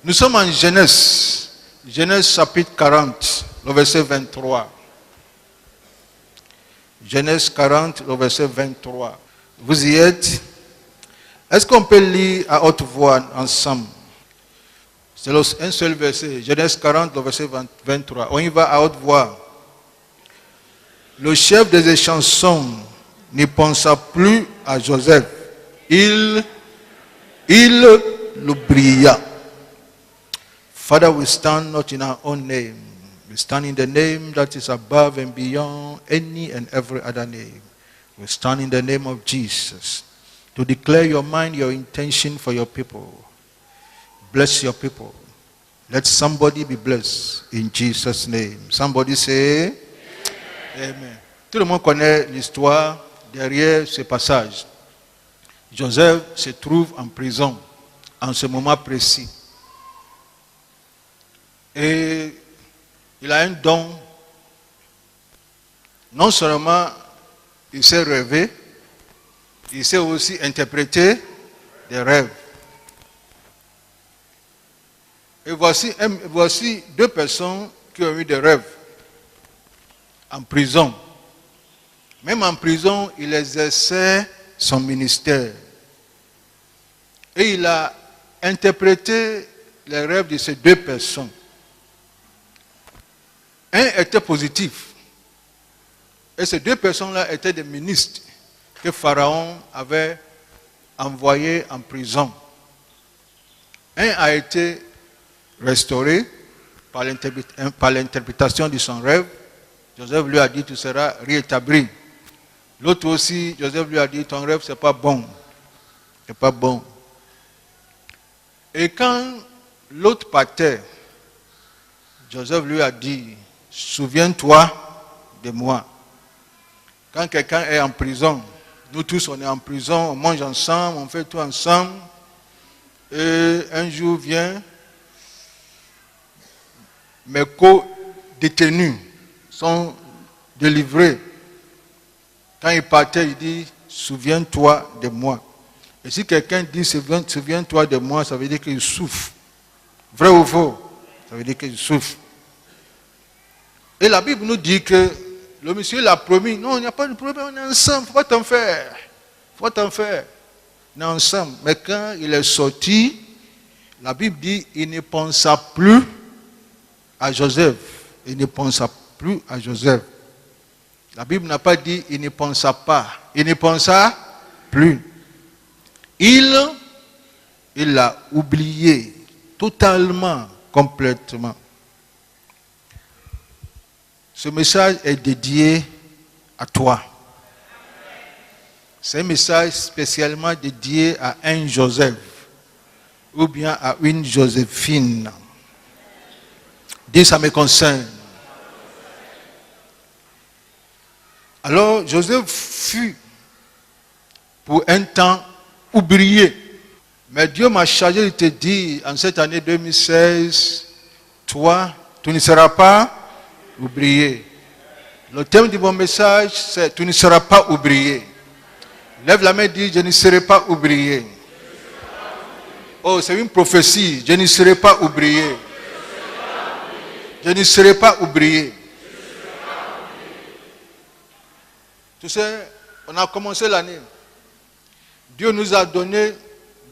Nous sommes en Genèse. Genèse chapitre 40, le verset 23. Genèse 40, le verset 23. Vous y êtes? Est-ce qu'on peut lire à haute voix ensemble? C'est un seul verset. Genèse 40, le verset 23. On y va à haute voix. Le chef des échansons ne pensa plus à Joseph. Il l'oublia. Father, we stand not in our own name. We stand in the name that is above and beyond any and every other name. We stand in the name of Jesus to declare your mind, your intention for your people. Bless your people. Let somebody be blessed in Jesus' name. Somebody say Amen. Amen. Tout le monde connaît l'histoire derrière ce passage. Joseph se trouve en prison en ce moment précis. Et il a un don. Non seulement il sait rêver, il sait aussi interpréter des rêves. Et voici deux personnes qui ont eu des rêves en prison. Même en prison, il exerçait son ministère. Et il a interprété les rêves de ces deux personnes. Un était positif. Et ces deux personnes-là étaient des ministres que Pharaon avait envoyés en prison. Un a été restauré par l'interprétation de son rêve. Joseph lui a dit, tu seras rétabli. L'autre aussi, Joseph lui a dit, ton rêve, c'est pas bon. C'est pas bon. Et quand l'autre partait, Joseph lui a dit, souviens-toi de moi. Quand quelqu'un est en prison, nous tous on est en prison, on mange ensemble, on fait tout ensemble. Et un jour vient, mes co-détenus sont délivrés. Quand il partait, il dit, souviens-toi de moi. Et si quelqu'un dit, souviens-toi de moi, ça veut dire qu'il souffre. Vrai ou faux? Ça veut dire qu'il souffre. Et la Bible nous dit que le monsieur l'a promis, non, il n'y a pas de problème, on est ensemble, il ne faut pas t'en faire. Il faut t'en faire. On est ensemble. Mais quand il est sorti, la Bible dit, il ne pensa plus à Joseph. Il ne pensa plus à Joseph. La Bible n'a pas dit il ne pensa pas. Il ne pensa plus. Il l'a oublié totalement, complètement. Ce message est dédié à toi. C'est un message spécialement dédié à un Joseph ou bien à une Joséphine. Dis, ça me concerne. Alors, Joseph fut pour un temps oublié. Mais Dieu m'a chargé de te dire, en cette année 2016, toi, tu ne seras pas oublié. Le thème de mon message, c'est tu ne seras pas oublié. Lève la main et dis, je ne serai pas oublié. Oh, c'est une prophétie, je ne serai pas oublié. Je ne serai pas oublié. Tu sais, on a commencé l'année. Dieu nous a donné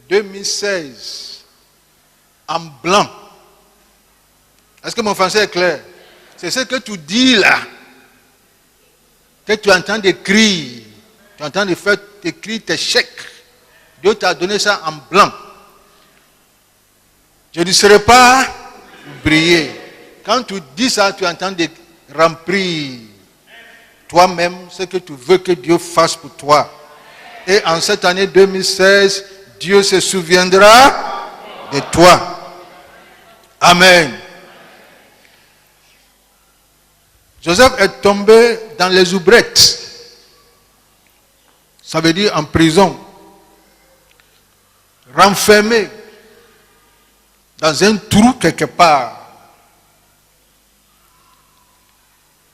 2016 en blanc. Est-ce que mon français est clair? C'est ce que tu dis là. Que tu es en train d'écrire. Tu es en train de faire écrire tes chèques. Dieu t'a donné ça en blanc. Je ne serai pas oublié. Quand tu dis ça, tu es en train de remplir toi-même ce que tu veux que Dieu fasse pour toi. Et en cette année 2016, Dieu se souviendra de toi. Amen. Joseph est tombé dans les oubrettes. Ça veut dire en prison. Renfermé dans un trou quelque part.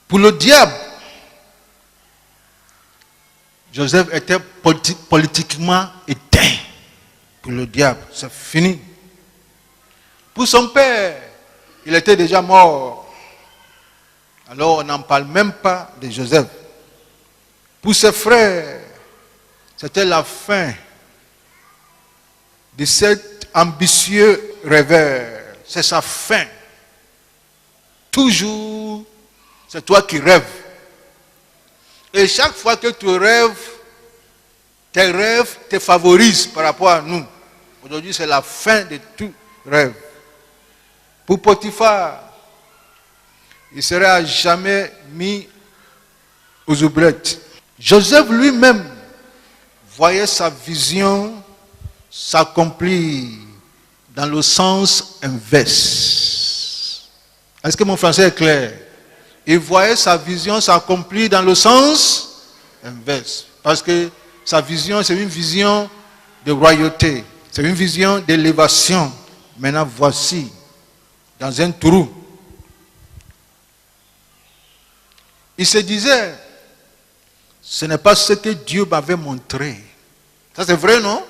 Pour le diable, Joseph était politiquement éteint. Pour le diable, c'est fini. Pour son père, il était déjà mort. Alors on n'en parle même pas de Joseph. Pour ses frères, c'était la fin de cet ambitieux rêveur. C'est sa fin. Toujours, c'est toi qui rêves. Et chaque fois que tu rêves, tes rêves te favorisent par rapport à nous. Aujourd'hui, c'est la fin de tout rêve. Pour Potiphar, il serait à jamais mis aux oubliettes. Joseph lui-même voyait sa vision s'accomplir dans le sens inverse. Est-ce que mon français est clair? Il voyait sa vision s'accomplir dans le sens inverse. Parce que sa vision, c'est une vision de royauté. C'est une vision d'élévation. Maintenant, voici, dans un trou. Il se disait, ce n'est pas ce que Dieu m'avait montré. Ça c'est vrai, non?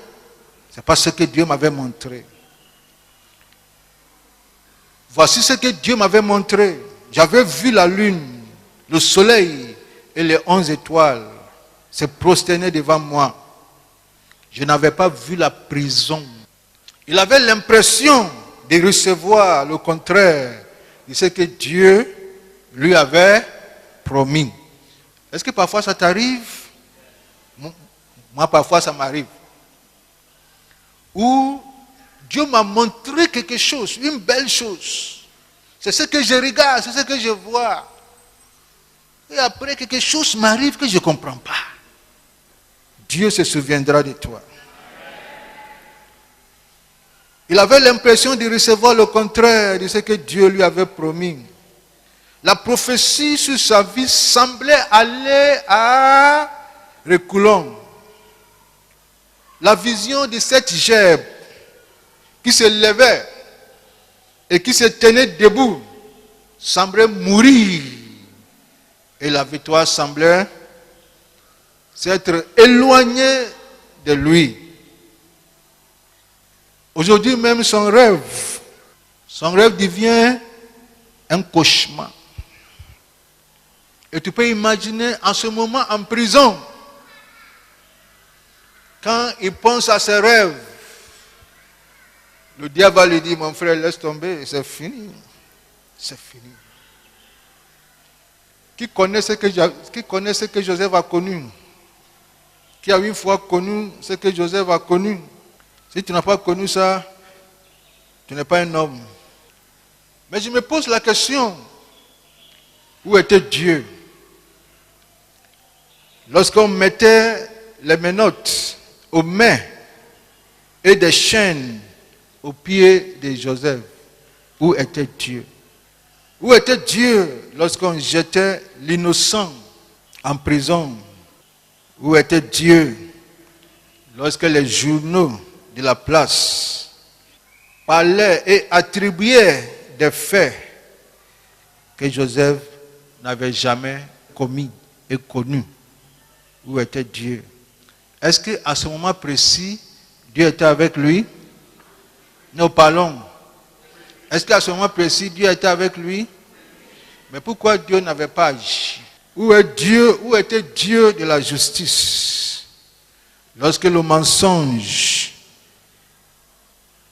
Ce n'est pas ce que Dieu m'avait montré. Voici ce que Dieu m'avait montré. J'avais vu la lune, le soleil et les 11 étoiles se prosterner devant moi. Je n'avais pas vu la prison. Il avait l'impression de recevoir le contraire de ce que Dieu lui avait promis. Est-ce que parfois ça t'arrive? Moi, parfois ça m'arrive. Où Dieu m'a montré quelque chose, une belle chose. C'est ce que je regarde, c'est ce que je vois. Et après, quelque chose m'arrive que je ne comprends pas. Dieu se souviendra de toi. Il avait l'impression de recevoir le contraire de ce que Dieu lui avait promis. La prophétie sur sa vie semblait aller à reculons. La vision de cette gerbe qui se levait et qui se tenait debout semblait mourir. Et la victoire semblait s'être éloignée de lui. Aujourd'hui même, son rêve devient un cauchemar. Et tu peux imaginer en ce moment en prison, quand il pense à ses rêves, le diable va lui dire, mon frère, laisse tomber, c'est fini. C'est fini. Qui connaît ce que Joseph a connu? Qui a une fois connu ce que Joseph a connu? Si tu n'as pas connu ça, tu n'es pas un homme. Mais je me pose la question, où était Dieu? Lorsqu'on mettait les menottes aux mains et des chaînes aux pieds de Joseph, où était Dieu? Où était Dieu lorsqu'on jetait l'innocent en prison? Où était Dieu lorsque les journaux de la place parlaient et attribuaient des faits que Joseph n'avait jamais commis et connus? Où était Dieu? Est-ce qu'à ce moment précis, Dieu était avec lui? Nous parlons. Est-ce qu'à ce moment précis, Dieu était avec lui? Mais pourquoi Dieu n'avait pas agi? Où est Dieu? Où était Dieu de la justice? Lorsque le mensonge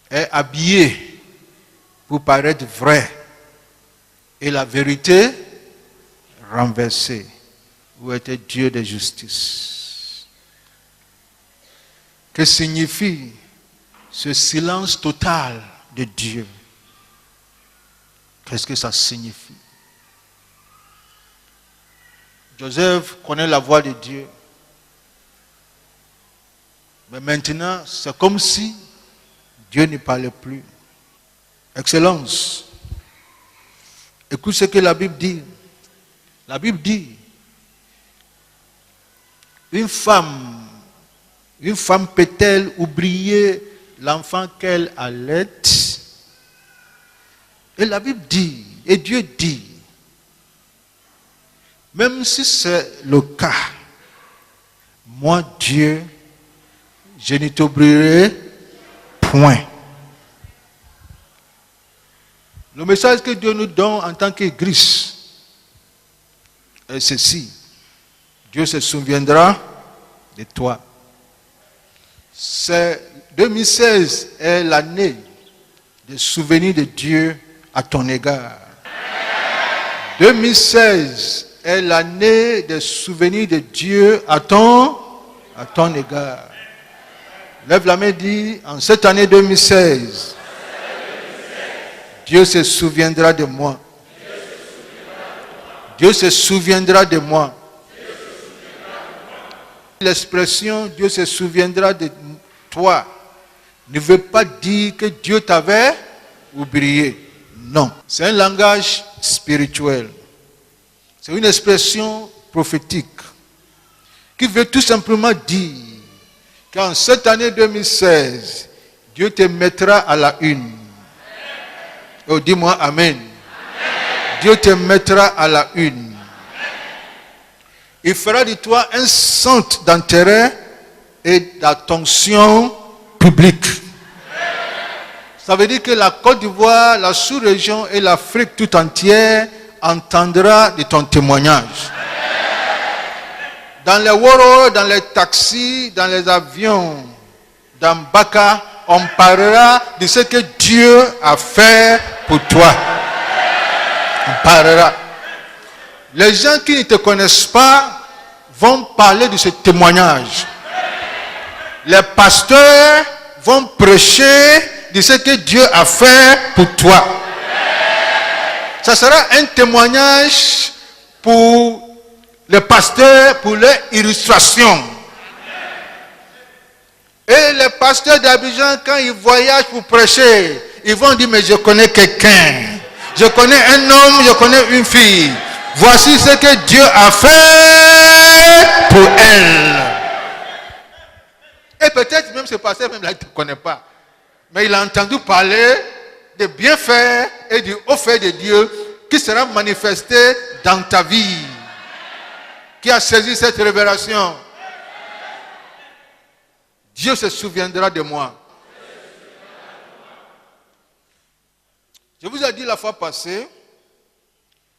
est habillé pour paraître vrai et la vérité renversée. Où était Dieu de justice? Que signifie ce silence total de Dieu? Qu'est-ce que ça signifie? Joseph connaît la voix de Dieu. Mais maintenant, c'est comme si Dieu ne parlait plus. Excellence. Écoute ce que la Bible dit. La Bible dit, une femme peut-elle oublier l'enfant qu'elle allait? Et la Bible dit, et Dieu dit, même si c'est le cas, moi Dieu, je ne t'oublierai point. Le message que Dieu nous donne en tant qu'Église est ceci. Dieu se souviendra de toi. 2016 est l'année des souvenirs de Dieu à ton égard. 2016 est l'année des souvenirs de Dieu à ton égard. Lève la main et dis, en cette année 2016, Dieu se souviendra de moi. Dieu se souviendra de moi. L'expression Dieu se souviendra de toi ne veut pas dire que Dieu t'avait oublié. Non, c'est un langage spirituel. C'est une expression prophétique qui veut tout simplement dire qu'en cette année 2016, Dieu te mettra à la une. Oh, dis-moi Amen. Dieu te mettra à la une. Il fera de toi un centre d'intérêt et d'attention publique. Ça veut dire que la Côte d'Ivoire, la sous-région et l'Afrique tout entière entendra de ton témoignage. Dans les Woro, dans les taxis, dans les avions, dans Baka, on parlera de ce que Dieu a fait pour toi. On parlera. Les gens qui ne te connaissent pas vont parler de ce témoignage. Les pasteurs vont prêcher de ce que Dieu a fait pour toi. Ça sera un témoignage pour les pasteurs, pour leur illustration. Et les pasteurs d'Abidjan, quand ils voyagent pour prêcher, ils vont dire, mais je connais quelqu'un. Je connais un homme, je connais une fille. Voici ce que Dieu a fait pour elle. Et peut-être même ce pasteur, même là, il ne te connaît pas. Mais il a entendu parler des bienfaits et du haut fait de Dieu qui sera manifesté dans ta vie. Qui a saisi cette révélation? Dieu se souviendra de moi. Je vous ai dit la fois passée,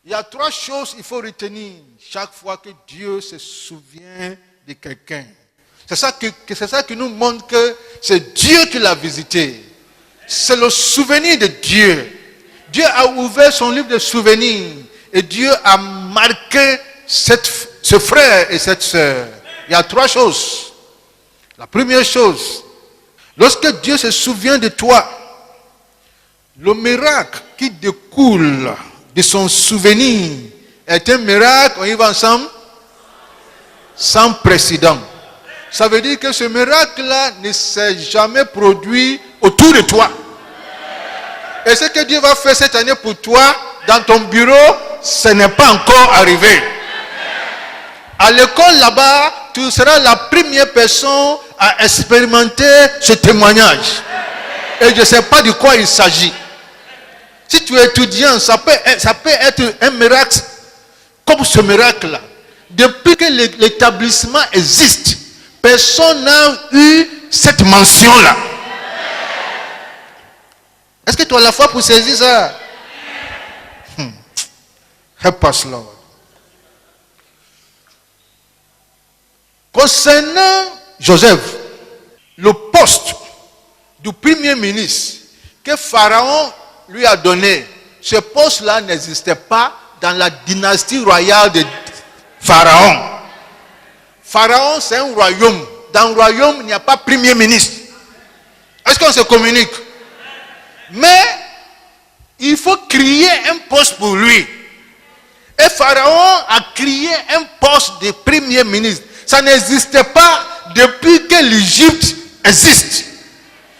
il y a 3 choses qu'il faut retenir chaque fois que Dieu se souvient de quelqu'un. C'est ça qui nous montre que c'est Dieu qui l'a visité. C'est le souvenir de Dieu. Dieu a ouvert son livre de souvenirs et Dieu a marqué ce frère et cette sœur. Il y a 3 choses. La première chose, lorsque Dieu se souvient de toi, le miracle qui découle de son souvenir est un miracle, on y va ensemble, sans précédent. Ça veut dire que ce miracle-là ne s'est jamais produit autour de toi. Et ce que Dieu va faire cette année pour toi, dans ton bureau, ce n'est pas encore arrivé. À l'école là-bas, tu seras la première personne à expérimenter ce témoignage. Et je ne sais pas de quoi il s'agit. Si tu es étudiant, ça peut être un miracle comme ce miracle-là. Depuis que l'établissement existe, personne n'a eu cette mention-là. Est-ce que tu as la foi pour saisir ça? Help us, Lord. Concernant Joseph, le poste du premier ministre que Pharaon lui a donné, ce poste-là n'existait pas dans la dynastie royale de Pharaon. Pharaon, c'est un royaume. Dans le royaume, il n'y a pas premier ministre. Est-ce qu'on se communique? Mais il faut créer un poste pour lui. Et Pharaon a créé un poste de premier ministre. Ça n'existait pas depuis que l'Égypte existe.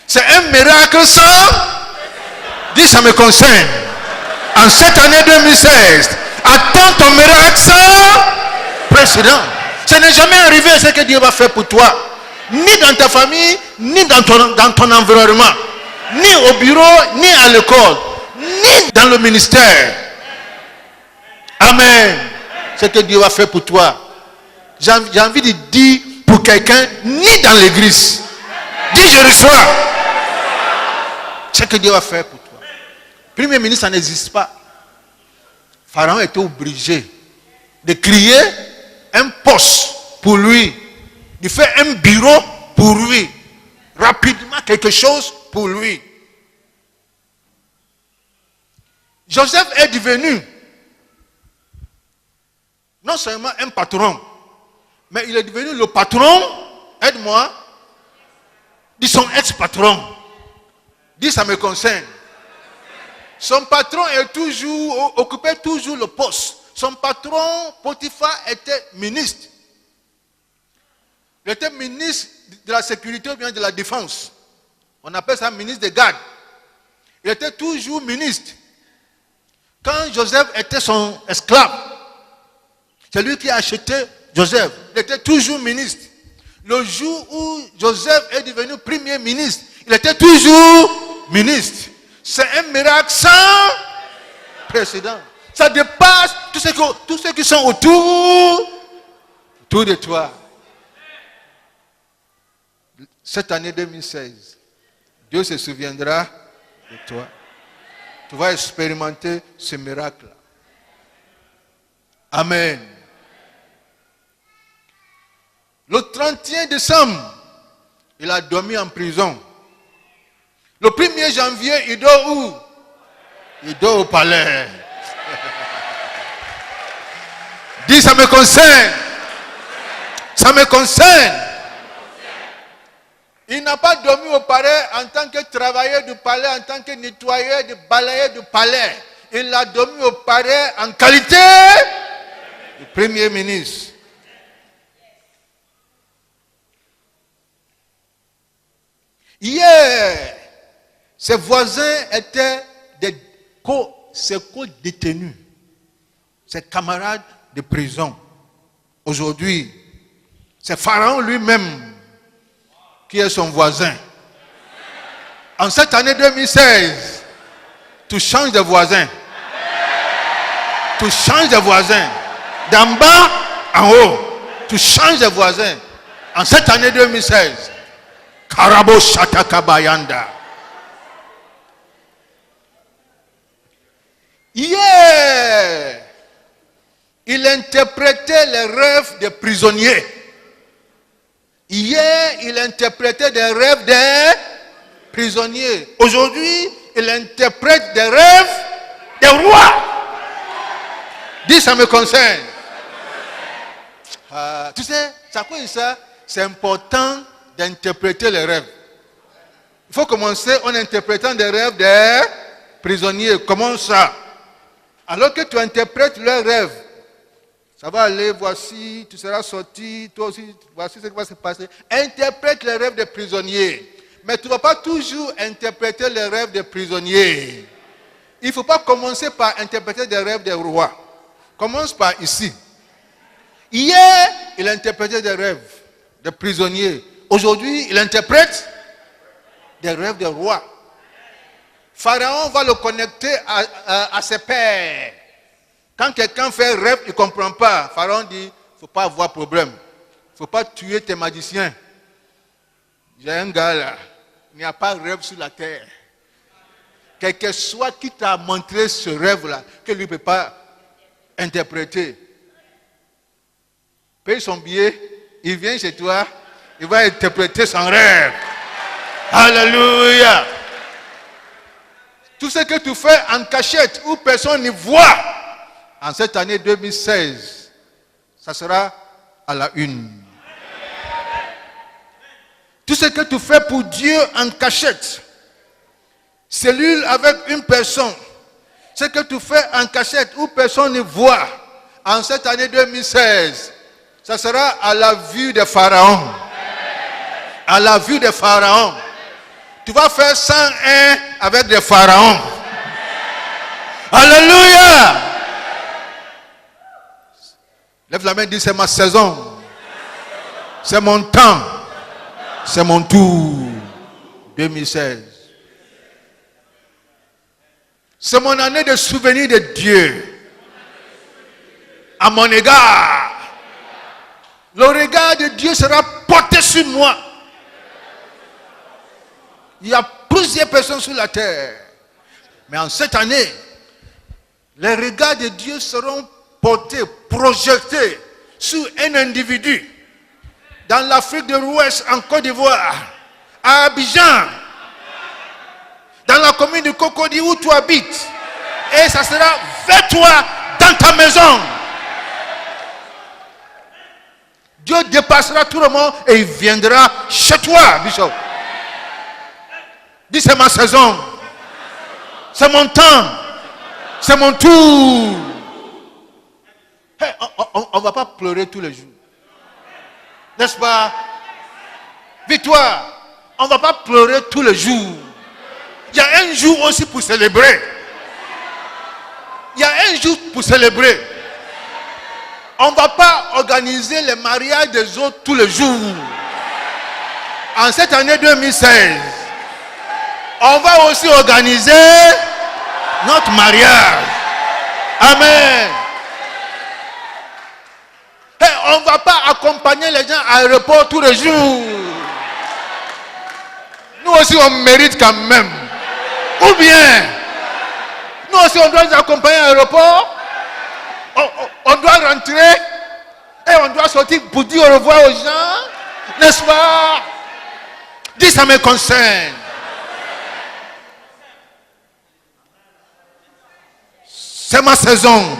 C'est un miracle sans... Dis, ça me concerne. En cette année 2016, attends ton miracle sans précédent. Ce n'est jamais arrivé ce que Dieu va faire pour toi. Ni dans ta famille, ni dans ton environnement. Ni au bureau, ni à l'école. Ni dans le ministère. Amen. Ce que Dieu va faire pour toi. J'ai envie de dire pour quelqu'un, ni dans l'église. Dis, je reçois. Ce que Dieu va faire pour toi. Premier ministre, ça n'existe pas. Pharaon était obligé de créer un poste pour lui, de faire un bureau pour lui, rapidement quelque chose pour lui. Joseph est devenu non seulement un patron, mais il est devenu le patron, aide-moi, de son ex-patron. Dis, ça me concerne. Son patron occupait toujours le poste. Son patron, Potiphar, était ministre. Il était ministre de la sécurité ou bien de la défense. On appelle ça ministre des gardes. Il était toujours ministre. Quand Joseph était son esclave, c'est lui qui a acheté Joseph. Il était toujours ministre. Le jour où Joseph est devenu premier ministre, il était toujours ministre. C'est un miracle sans précédent. Ça dépasse tous ceux qui sont autour de toi. Cette année 2016, Dieu se souviendra de toi. Tu vas expérimenter ce miracle. Amen. Le 31 décembre, il a dormi en prison. Le 1er janvier, il dort où? Il dort au palais. Dis, ça me concerne. Ça me concerne. Il n'a pas dormi au palais en tant que travailleur du palais, en tant que nettoyeur, de balayeur du palais. Il a dormi au palais en qualité de premier ministre. Hier, ses voisins étaient ses co-détenus, ses camarades de prison. Aujourd'hui, c'est Pharaon lui-même qui est son voisin. En cette année 2016, tu changes de voisin. Tu changes de voisin. D'en bas en haut, tu changes de voisin. En cette année 2016, Karabo Shatakabayanda. Hier, il interprétait les rêves des prisonniers. Hier, il interprétait des rêves des prisonniers. Aujourd'hui, il interprète des rêves des rois. Dis, ça me concerne. Tu sais, ça quoi ça? C'est important d'interpréter les rêves. Il faut commencer en interprétant des rêves des prisonniers. Comment ça? Alors que tu interprètes leurs rêves, ça va aller, voici, tu seras sorti, toi aussi, voici ce qui va se passer. Interprète les rêves des prisonniers. Mais tu ne vas pas toujours interpréter les rêves des prisonniers. Il ne faut pas commencer par interpréter des rêves des rois. Commence par ici. Hier, il interprétait des rêves des prisonniers. Aujourd'hui, il interprète des rêves des rois. Pharaon va le connecter à ses pères. Quand quelqu'un fait un rêve, il ne comprend pas. Pharaon dit, il ne faut pas avoir problème. Il ne faut pas tuer tes magiciens. J'ai un gars là, il n'y a pas de rêve sur la terre. Quel que soit qui t'a montré ce rêve-là, que lui ne peut pas interpréter. Paye son billet, il vient chez toi, il va interpréter son rêve. Alléluia. Tout ce que tu fais en cachette où personne ne voit, en cette année 2016, ça sera à la une. Tout ce que tu fais pour Dieu en cachette, cellule avec une personne, ce que tu fais en cachette où personne ne voit, en cette année 2016, ça sera à la vue des pharaons. À la vue des pharaons. Tu vas faire 101 avec des pharaons. Alléluia. Lève la main et dis, c'est ma saison. C'est mon temps. C'est mon tour. 2016. C'est mon année de souvenir de Dieu. À mon égard. Le regard de Dieu sera porté sur moi. Il y a plusieurs personnes sur la terre. Mais en cette année, les regards de Dieu seront portés, projetés sur un individu dans l'Afrique de l'Ouest, en Côte d'Ivoire, à Abidjan, dans la commune de Cocody où tu habites. Et ça sera vers toi, dans ta maison. Dieu dépassera tout le monde et il viendra chez toi, Bishop. Dis, c'est ma saison. C'est mon temps. C'est mon tour. Hey, on ne va pas pleurer tous les jours. N'est-ce pas? Victoire, on ne va pas pleurer tous les jours. Il y a un jour aussi pour célébrer. Il y a un jour pour célébrer. On ne va pas organiser les mariages des autres tous les jours. En cette année 2016, on va aussi organiser notre mariage. Amen. Et on ne va pas accompagner les gens à l'aéroport tous les jours. Nous aussi, on mérite quand même. Ou bien, nous aussi, on doit les accompagner à l'aéroport. On doit rentrer et on doit sortir pour dire au revoir aux gens. N'est-ce pas? Dis, ça me concerne. C'est ma saison.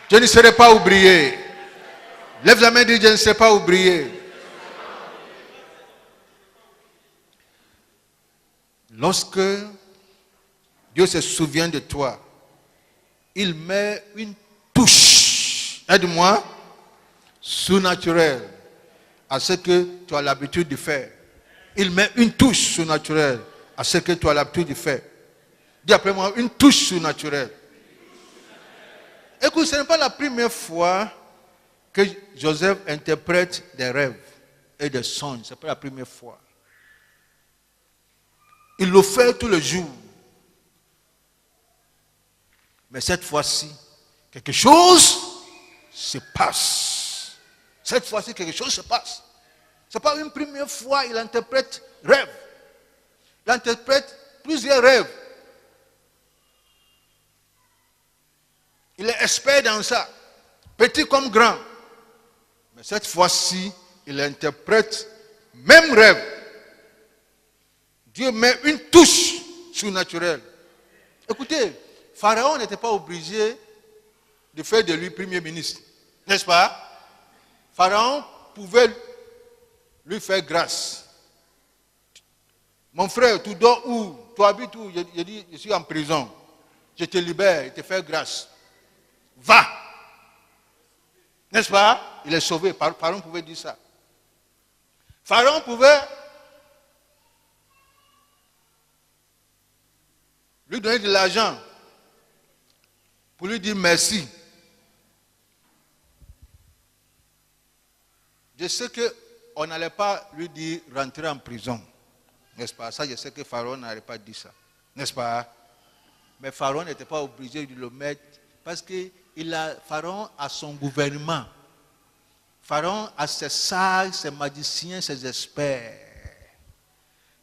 Je ne serai pas oublié. Lève la main et dis, je ne serai pas oublié. Lorsque Dieu se souvient de toi, il met une touche, aide-moi, surnaturelle à ce que tu as l'habitude de faire. Il met une touche surnaturelle à ce que tu as l'habitude de faire. Dis après moi, une touche surnaturelle. Écoute, ce n'est pas la première fois que Joseph interprète des rêves et des songes. Ce n'est pas la première fois. Il le fait tous les jours. Mais cette fois-ci, quelque chose se passe. Cette fois-ci, quelque chose se passe. Ce n'est pas une première fois qu'il interprète rêve. Il interprète plusieurs rêves. Il est expert dans ça, petit comme grand. Mais cette fois-ci, il interprète même rêve. Dieu met une touche surnaturelle. Écoutez, Pharaon n'était pas obligé de faire de lui premier ministre. N'est-ce pas? Pharaon pouvait lui faire grâce. Mon frère, tu dors où? Tu habites où? Il dit, je suis en prison. Je te libère, je te fais grâce. Va. N'est-ce pas? Il est sauvé. Pharaon pouvait dire ça. Pharaon pouvait lui donner de l'argent pour lui dire merci. Je sais qu'on n'allait pas lui dire rentrer en prison. N'est-ce pas? Ça, je sais que Pharaon n'allait pas dire ça. N'est-ce pas? Mais Pharaon n'était pas obligé de le mettre parce que Pharaon a son gouvernement. Pharaon a ses sages, ses magiciens, ses experts.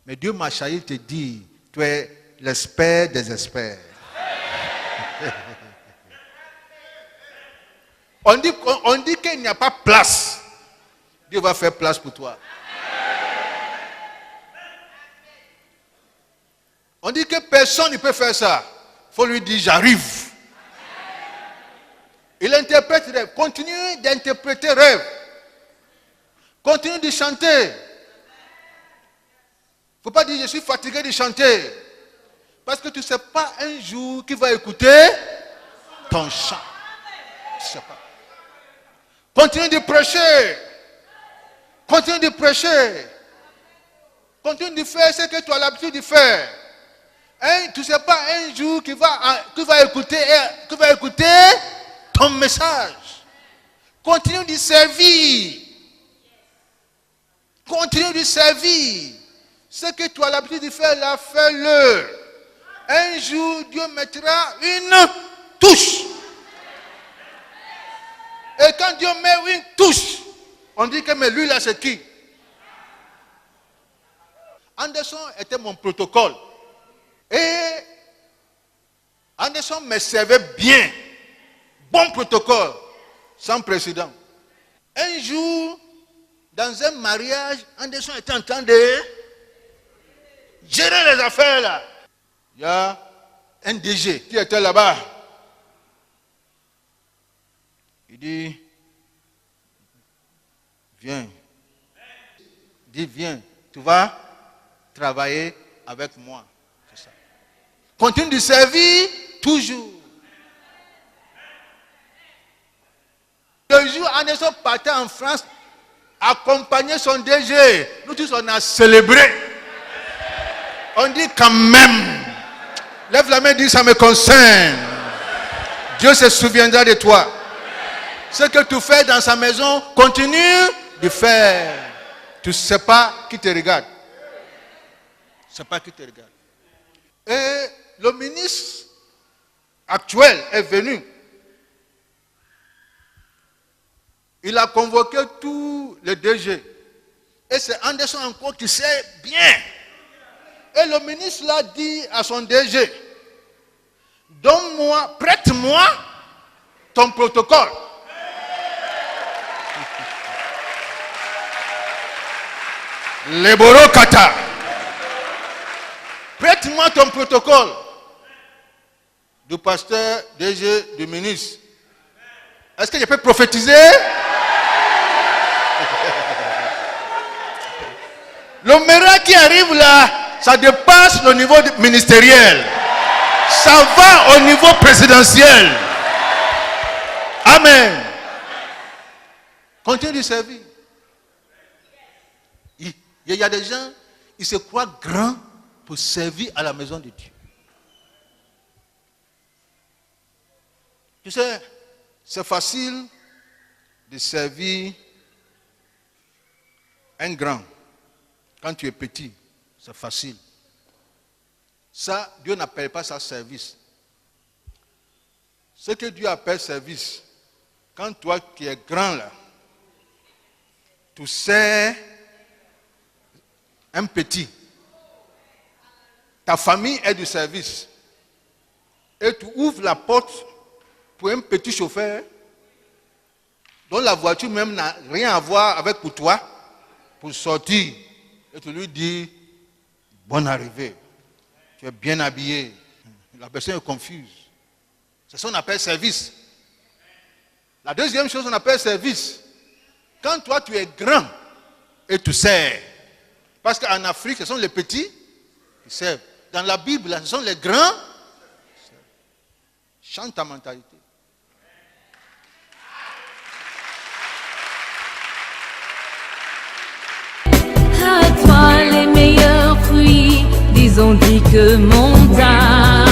Mais Dieu m'a choisi te dire, tu es l'expert des experts. On dit qu'il n'y a pas place. Dieu va faire place pour toi. On dit que personne ne peut faire ça. Il faut lui dire, j'arrive. Il interprète rêve. Continue d'interpréter rêve. Continue de chanter. Il ne faut pas dire, je suis fatigué de chanter. Parce que tu ne sais pas un jour qui va écouter ton chant. Tu ne sais pas. Continue de prêcher. Continue de prêcher. Continue de faire ce que tu as l'habitude de faire. Tu ne sais pas un jour qui va écouter ton message. Continue de servir. Continue de servir. Ce que tu as l'habitude de faire, là, fais-le. Un jour, Dieu mettra une touche. Et quand Dieu met une touche, on dit que mais lui là c'est qui? Anderson était mon protocole. Et Anderson me servait bien. Bon protocole, sans précédent. Un jour, dans un mariage, Anderson était en train de gérer les affaires là. Il y a un DG qui était là-bas. Il dit, viens. Il dit, viens, tu vas travailler avec moi. C'est ça. Continue de servir toujours. Le jour où Anderson partait en France, accompagner son DG, nous tous on a célébré. On dit quand même, lève la main et dis ça me concerne. Dieu se souviendra de toi. Ce que tu fais dans sa maison, continue de faire. Tu ne sais pas qui te regarde. Tu ne sais pas qui te regarde. Et le ministre actuel est venu. Il a convoqué tous les DG. Et c'est Anderson encore qui sait bien. Et le ministre l'a dit à son DG, donne-moi, prête-moi ton protocole. Les Borokata. Prête-moi ton protocole. Du pasteur, DG, du ministre. Est-ce que je peux prophétiser? Le miracle qui arrive là, ça dépasse le niveau ministériel. Ça va au niveau présidentiel. Amen. Continue de servir. Il y a des gens, ils se croient grands pour servir à la maison de Dieu. Tu sais, c'est facile de servir un grand. Quand tu es petit, c'est facile. Ça, Dieu n'appelle pas ça service. Ce que Dieu appelle service, quand toi qui es grand là, tu sers un petit, ta famille est du service, et tu ouvres la porte pour un petit chauffeur dont la voiture même n'a rien à voir avec pour toi, pour sortir. Et tu lui dis, bonne arrivée, tu es bien habillé. La personne est confuse. C'est ça qu'on appelle service. La deuxième chose qu'on appelle service, quand toi tu es grand et tu sers. Parce qu'en Afrique, ce sont les petits qui servent. Dans la Bible, ce sont les grands. Change ta mentalité. À toi les meilleurs fruits, disons dit que montagne.